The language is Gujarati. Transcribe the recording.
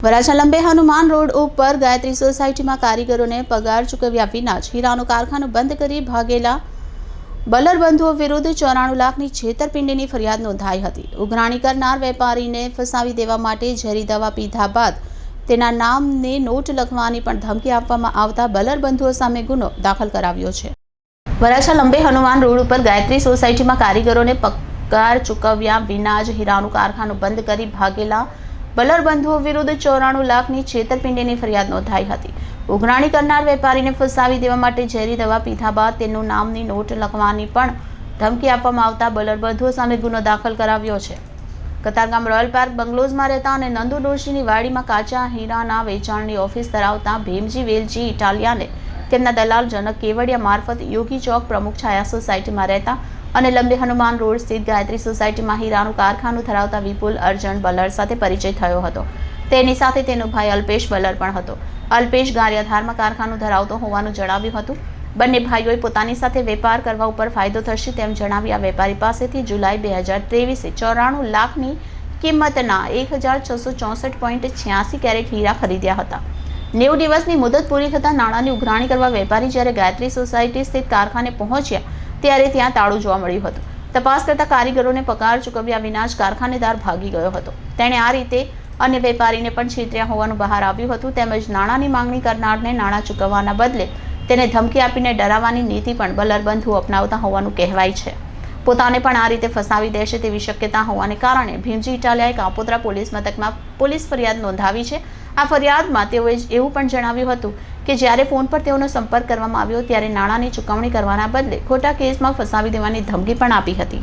વરાછા લંબે હનુમાન રોડ ઉપર ગાયત્રી સોસાયટીમાં કારીગરોને પગાર ચૂકવ્યા વિના જ હીરાનું કારખાનું બંધ કરી ભાગેલા બલરબંધુઓ વિરુદ્ધ 94 લાખની છેતરપિંડીની ફરિયાદ નોંધાઈ હતી. ઉઘરાણી કરનાર વેપારીને ફસાવી દેવા માટે ઝેરી દવા પીધા બાદ તેના નામની નોટ લખવાની પણ ધમકી આપવામાં આવતા બલરબંધુઓ સામે ગુનો દાખલ કરાવ્યો છે. વરાછા લંબે હનુમાન રોડ ઉપર ગાયત્રી સોસાયટીમાં કારીગરોને પગાર ચૂકવ્યા વિના જ હીરાનું કારખાનું બંધ કરી ભાગેલા બલરબંધુઓ વિરુદ્ધ 94 લાખની છેતરપિંડીની ફરિયાદ નોંધાઈ હતી. ઉઘરાણી કરનાર વેપારીને ફસાવી દેવા માટે ઝેરી દવા પીધા બાદ તેનું નામની નોટ લખવાની પણ ધમકી આપવામાં આવતા બલરબંધુઓ સામે ગુનો દાખલ કરાવ્યો છે. કતારગામ રોયલ પાર્ક બંગલોઝમાં રહેતા અને નંદુ ડોશીની વાડીમાં કાચા હીરાના વેચાણની ઓફિસ ધરાવતા ભીમજી વેલજી ઇટાલિયાને તેમના દલાલ જનક કેવડિયા મારફત યોગી ચોક પ્રમુખ છાયા સોસાયટીમાં રહેતા અને લંબે હનુમાન રોડ સ્થિત ગાયત્રી સોસાયટીમાં હીરાનું કારખાનું ધરાવતા વિપુલ અર્જણ બલર સાથે પરિચય થયો હતો. તેની સાથે તેનો ભાઈ અલ્પેશ બલર પણ હતો. અલ્પેશ ગારિયાધારમાં કારખાનું ધરાવતો હોવાનું જણાવ્યું હતું. બંને ભાઈઓએ પોતાની સાથે વેપાર કરવા ઉપર ફાયદો થશે તેમ જણાવી આ વેપારી પાસેથી જુલાઈ 2023 94 લાખની કિંમતના 1664.86 કેરેટ હીરા ખરીદ્યા હતા. 90 દિવસની મુદત પૂરી થતાં નાણાંની ઉઘરાણી કરવા વેપારી જ્યારે ગાયત્રી સોસાયટી સ્થિત કારખાને પહોંચ્યા ત્યારે ત્યાં તાળું જોવા મળ્યું હતું. તપાસ કરતા કારીગરોને પગાર ચૂકવ્યા વિના જ કારખાનેદાર ભાગી ગયો હતો. તેણે આ રીતે અન્ય વેપારીને પણ છેતર્યા હોવાનું બહાર આવ્યું હતું. તેમજ નાણાંની માંગણી કરનારને નાણાં ચૂકવવાના બદલે તેને ધમકી આપીને ડરાવવાની નીતિ પણ બલરબંધુઓ અપનાવતા હોવાનું કહેવાય છે. પોતાને પણ આ રીતે ફસાવી દેશે તેવી શક્યતા હોવાને કારણે ભીમજી ઇટાલિયાએ કાપોદ્રા પોલીસ મથકમાં પોલીસ ફરિયાદ નોંધાવી છે. આ ફરિયાદમાં તેઓએ એવું પણ જણાવ્યું હતું કે જ્યારે ફોન પર તેઓનો સંપર્ક કરવામાં આવ્યો ત્યારે નાણાંની ચૂકવણી કરવાના બદલે ખોટા કેસમાં ફસાવી દેવાની ધમકી પણ આપી હતી.